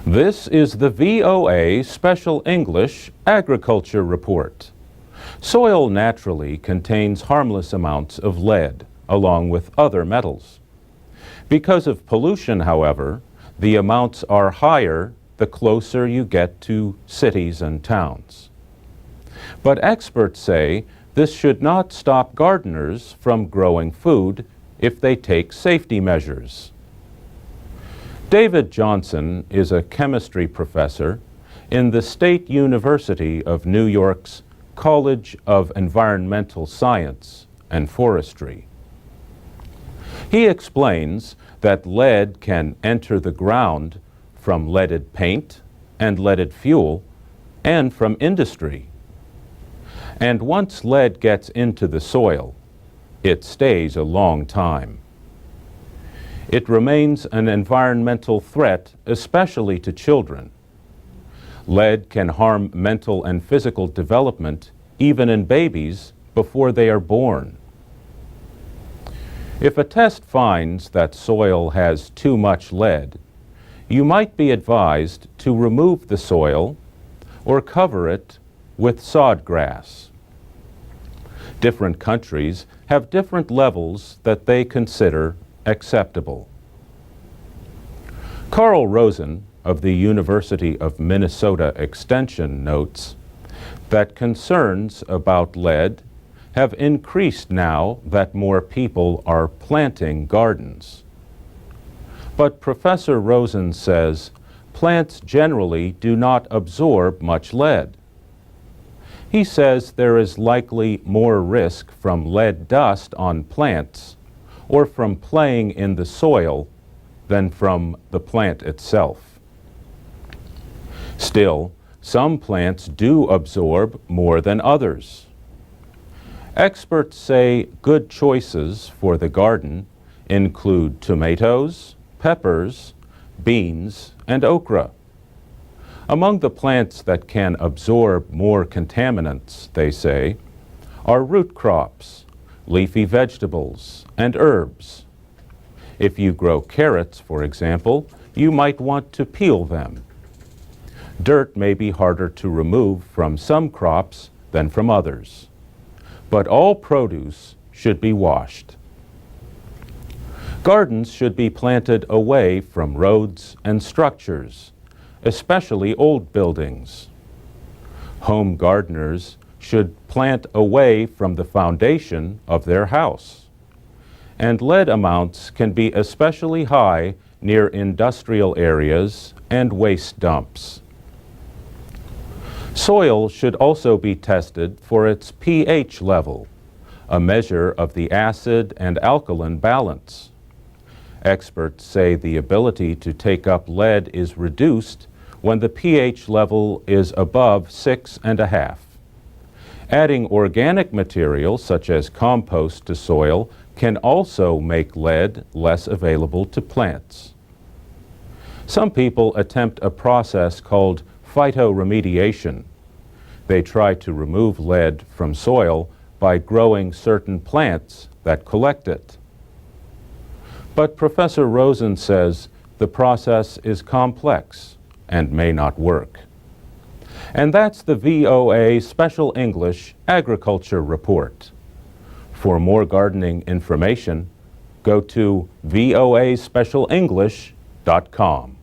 This is the VOA Special English Agriculture Report. Soil naturally contains harmless amounts of lead, along with other metals. Because of pollution, however, the amounts are higher the closer you get to cities and towns. But experts say this should not stop gardeners from growing food if they take safety measures. David Johnson is a chemistry professor in the State University of New York's College of Environmental Science and Forestry. He explains that lead can enter the ground from leaded paint and leaded fuel and from industry. And once lead gets into the soil, it stays a long time. It remains an environmental threat, especially to children. Lead can harm mental and physical development even in babies before they are born. If a test finds that soil has too much lead, you might be advised to remove the soil or cover it with sod grass. Different countries have different levels that they consider acceptable. Carl Rosen of the University of Minnesota Extension notes that concerns about lead have increased now that more people are planting gardens. But Professor Rosen says plants generally do not absorb much lead. He says there is likely more risk from lead dust on plants or from playing in the soil than from the plant itself. Still, some plants do absorb more than others. Experts say good choices for the garden include tomatoes, peppers, beans, and okra. Among the plants that can absorb more contaminants, they say, are root crops, leafy vegetables, and herbs. If you grow carrots, for example, you might want to peel them. Dirt may be harder to remove from some crops than from others, but all produce should be washed. Gardens should be planted away from roads and structures, especially old buildings. Home gardeners should plant away from the foundation of their house. And lead amounts can be especially high near industrial areas and waste dumps. Soil should also be tested for its pH level, a measure of the acid and alkaline balance. Experts say the ability to take up lead is reduced when the pH level is above 6.5. Adding organic material such as compost to soil can also make lead less available to plants. Some people attempt a process called phytoremediation. They try to remove lead from soil by growing certain plants that collect it. But Professor Rosen says the process is complex and may not work. And that's the VOA Special English Agriculture Report. For more gardening information, go to voaspecialenglish.com.